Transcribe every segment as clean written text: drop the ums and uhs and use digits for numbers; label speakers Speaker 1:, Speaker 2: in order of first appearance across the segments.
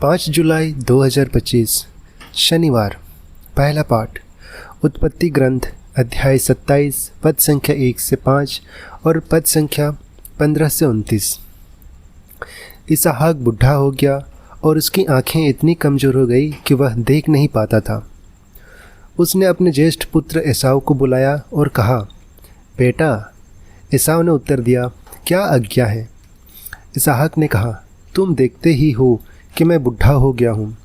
Speaker 1: 5 जुलाई 2025 शनिवार। पहला पाठ उत्पत्ति ग्रंथ अध्याय 27 पद संख्या 1 से 5 और पद संख्या 15 से 29। इसहाक बुढ़ा हो गया और उसकी आंखें इतनी कमज़ोर हो गई कि वह देख नहीं पाता था। उसने अपने ज्येष्ठ पुत्र एसाव को बुलाया और कहा, बेटा। एसाव ने उत्तर दिया, क्या आज्ञा है? इसहाक ने कहा, तुम देखते ही हो कि मैं बुढ़ा हो गया हूँ,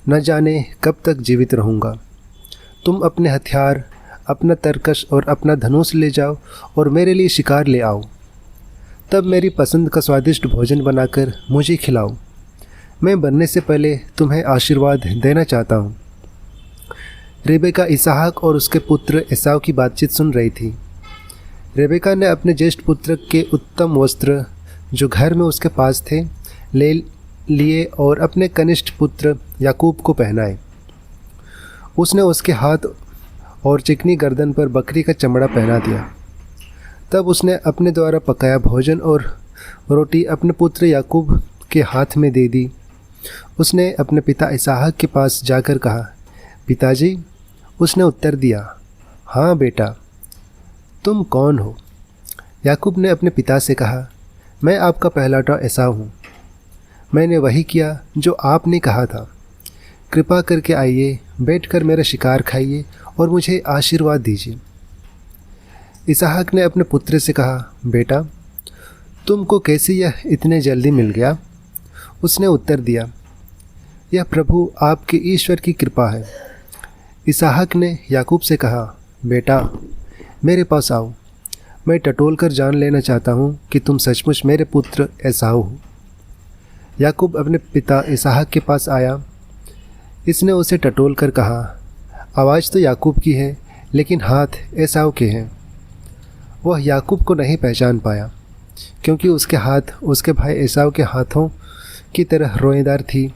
Speaker 1: न जाने कब तक जीवित रहूँगा। तुम अपने हथियार, अपना तरकश और अपना धनुष ले जाओ और मेरे लिए शिकार ले आओ। तब मेरी पसंद का स्वादिष्ट भोजन बनाकर मुझे खिलाओ। मैं मरने से पहले तुम्हें आशीर्वाद देना चाहता हूँ। रेबेका इसहाक और उसके पुत्र एसाव की बातचीत सुन रही थी। रेबेका ने अपने ज्येष्ठ पुत्र के उत्तम वस्त्र जो घर में उसके पास थे ले लिए और अपने कनिष्ठ पुत्र याकूब को पहनाए। उसने उसके हाथ और चिकनी गर्दन पर बकरी का चमड़ा पहना दिया। तब उसने अपने द्वारा पकाया भोजन और रोटी अपने पुत्र याकूब के हाथ में दे दी। उसने अपने पिता इसहाक के पास जाकर कहा, पिताजी। उसने उत्तर दिया, हाँ बेटा। तुम कौन हो? याकूब ने अपने पिता से कहा, मैं आपका पहलौठा एसाव हूँ। मैंने वही किया जो आपने कहा था। कृपा करके आइए, बैठकर मेरा शिकार खाइए और मुझे आशीर्वाद दीजिए। इसहाक ने अपने पुत्र से कहा, बेटा, तुमको कैसे यह इतने जल्दी मिल गया? उसने उत्तर दिया, यह प्रभु आपके ईश्वर की कृपा है। इसहाक ने याकूब से कहा, बेटा, मेरे पास आओ। मैं टटोल कर जान लेना चाहता हूँ कि तुम सचमुच मेरे पुत्र एसाव हो। याकूब अपने पिता इसहाक के पास आया। इसने उसे टटोल कर कहा, आवाज़ तो याकूब की है, लेकिन हाथ एसाव के हैं। वह याकूब को नहीं पहचान पाया, क्योंकि उसके हाथ उसके भाई एसाव के हाथों की तरह रोएदार थी,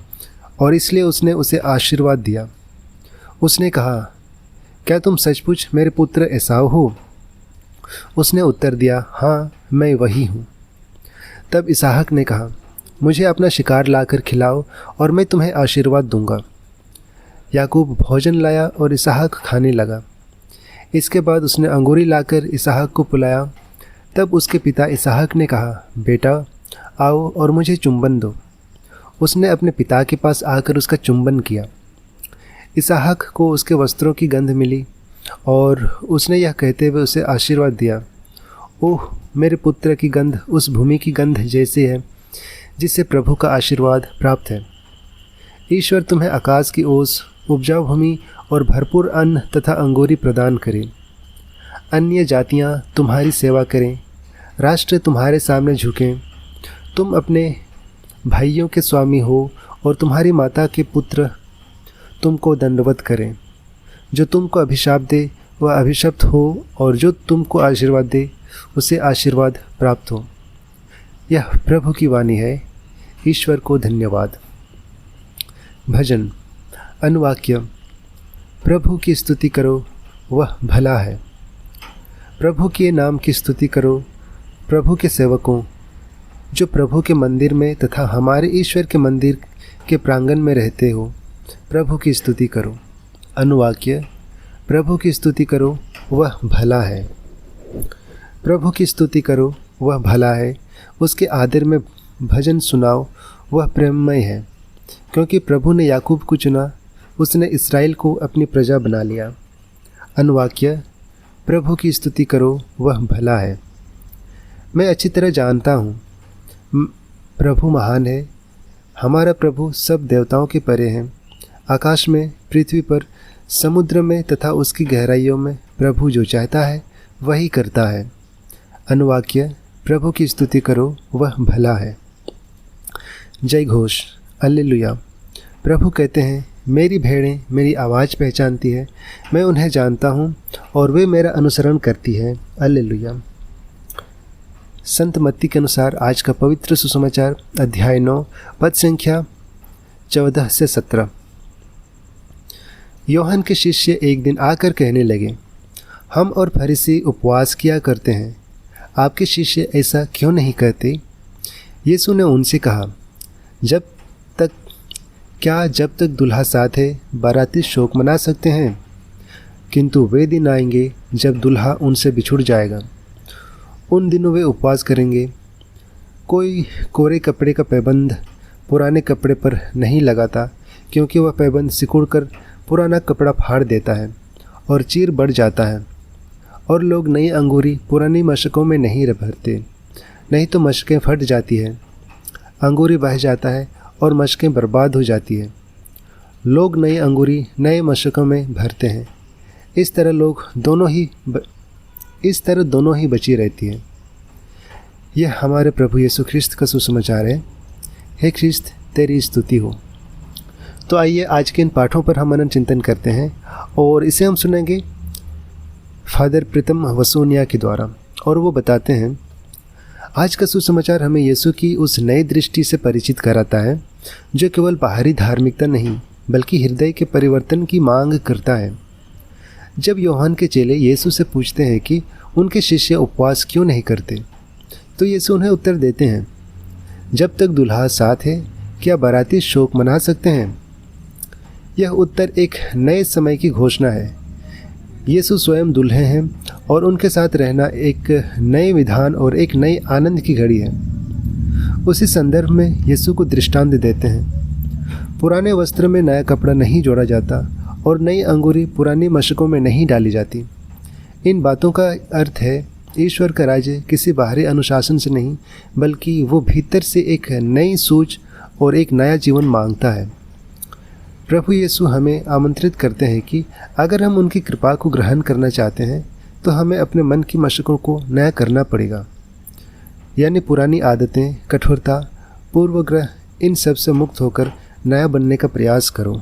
Speaker 1: और इसलिए उसने उसे आशीर्वाद दिया। उसने कहा, क्या तुम सचमुच मेरे पुत्र एसाव हो? उसने उत्तर दिया, हाँ, मैं वही हूँ। तब इसहाक ने कहा, मुझे अपना शिकार लाकर खिलाओ और मैं तुम्हें आशीर्वाद दूंगा। याकूब भोजन लाया और इसहाक खाने लगा। इसके बाद उसने अंगूरी लाकर इसहाक को पिलाया। तब उसके पिता इसहाक ने कहा, बेटा, आओ और मुझे चुंबन दो। उसने अपने पिता के पास आकर उसका चुंबन किया। इसहाक को उसके वस्त्रों की गंध मिली और उसने यह कहते हुए उसे आशीर्वाद दिया, ओह, मेरे पुत्र की गंध उस भूमि की गंध जैसी है जिससे प्रभु का आशीर्वाद प्राप्त है। ईश्वर तुम्हें आकाश की ओस, उपजाऊ भूमि और भरपूर अन्न तथा अंगूरी प्रदान करे। अन्य जातियां तुम्हारी सेवा करें, राष्ट्र तुम्हारे सामने झुकें। तुम अपने भाइयों के स्वामी हो और तुम्हारी माता के पुत्र तुमको दंडवत करें। जो तुमको अभिशाप दे वह अभिशप्त हो, और जो तुमको आशीर्वाद दे उसे आशीर्वाद प्राप्त हो। यह प्रभु की वाणी है। ईश्वर को धन्यवाद। भजन। अनुवाक्य। प्रभु की स्तुति करो, वह भला है। प्रभु के नाम की स्तुति करो, प्रभु के सेवकों, जो प्रभु के मंदिर में तथा हमारे ईश्वर के मंदिर के प्रांगण में रहते हो। प्रभु की स्तुति करो। अनुवाक्य। प्रभु की स्तुति करो, वह भला है। प्रभु की स्तुति करो, वह भला है। उसके आदर में भजन सुनाओ, वह प्रेममय है। क्योंकि प्रभु ने याकूब को चुना, उसने इस्राएल को अपनी प्रजा बना लिया। अनुवाक्य। प्रभु की स्तुति करो, वह भला है। मैं अच्छी तरह जानता हूँ प्रभु महान है। हमारा प्रभु सब देवताओं के परे है। आकाश में, पृथ्वी पर, समुद्र में तथा उसकी गहराइयों में प्रभु जो चाहता है वही करता है। अनुवाक्य। प्रभु की स्तुति करो, वह भला है। जय घोष। हालेलुया। प्रभु कहते हैं, मेरी भेड़ें मेरी आवाज़ पहचानती है, मैं उन्हें जानता हूँ और वे मेरा अनुसरण करती है। हालेलुया। संत मत्ती के अनुसार आज का पवित्र सुसमाचार अध्याय 9 पद संख्या 14 से 17। यूहन्ना के शिष्य एक दिन आकर कहने लगे, हम और फरीसी उपवास किया करते हैं, आपके शिष्य ऐसा क्यों नहीं करते? यीशु ने उनसे कहा, जब तक क्या जब तक दूल्हा साथ है बाराती शोक मना सकते हैं? किंतु वे दिन आएंगे जब दूल्हा उनसे बिछुड़ जाएगा। उन दिनों वे उपवास करेंगे। कोई कोरे कपड़े का पैबंद पुराने कपड़े पर नहीं लगाता, क्योंकि वह पैबंद सिकुड़कर पुराना कपड़ा फाड़ देता है और चीर बढ़ जाता है। और लोग नई अंगूरी पुरानी मशकों में नहीं भरते, नहीं तो मशकें फट जाती है, अंगूरी बह जाता है और मशकें बर्बाद हो जाती है। लोग नई अंगूरी नए मशकों में भरते हैं। इस तरह दोनों ही बची रहती है। यह हमारे प्रभु यीशु ख्रिस्त का सुसमाचार है। हे ख्रिस्त, तेरी स्तुति हो। तो आइए आज के इन पाठों पर हम मनन चिंतन करते हैं और इसे हम सुनेंगे फादर प्रीतम वसूनिया के द्वारा। और वो बताते हैं, आज का सुसमाचार हमें यीशु की उस नई दृष्टि से परिचित कराता है जो केवल बाहरी धार्मिकता नहीं बल्कि हृदय के परिवर्तन की मांग करता है। जब यूहन्ना के चेले यीशु से पूछते हैं कि उनके शिष्य उपवास क्यों नहीं करते, तो यीशु उन्हें उत्तर देते हैं, जब तक दूल्हा साथ है क्या बाराती शोक मना सकते हैं? यह उत्तर एक नए समय की घोषणा है। यीशु स्वयं दूल्हे हैं और उनके साथ रहना एक नए विधान और एक नई आनंद की घड़ी है। उसी संदर्भ में यीशु को दृष्टांत देते हैं। पुराने वस्त्र में नया कपड़ा नहीं जोड़ा जाता और नई अंगूरी पुरानी मशकों में नहीं डाली जाती। इन बातों का अर्थ है ईश्वर का राज्य किसी बाहरी अनुशासन से नहीं बल्कि वो भीतर से एक नई सोच और एक नया जीवन मांगता है। प्रभु यीशु हमें आमंत्रित करते हैं कि अगर हम उनकी कृपा को ग्रहण करना चाहते हैं तो हमें अपने मन की मशकों को नया करना पड़ेगा, यानी पुरानी आदतें, कठोरता, पूर्वग्रह, इन सब से मुक्त होकर नया बनने का प्रयास करो।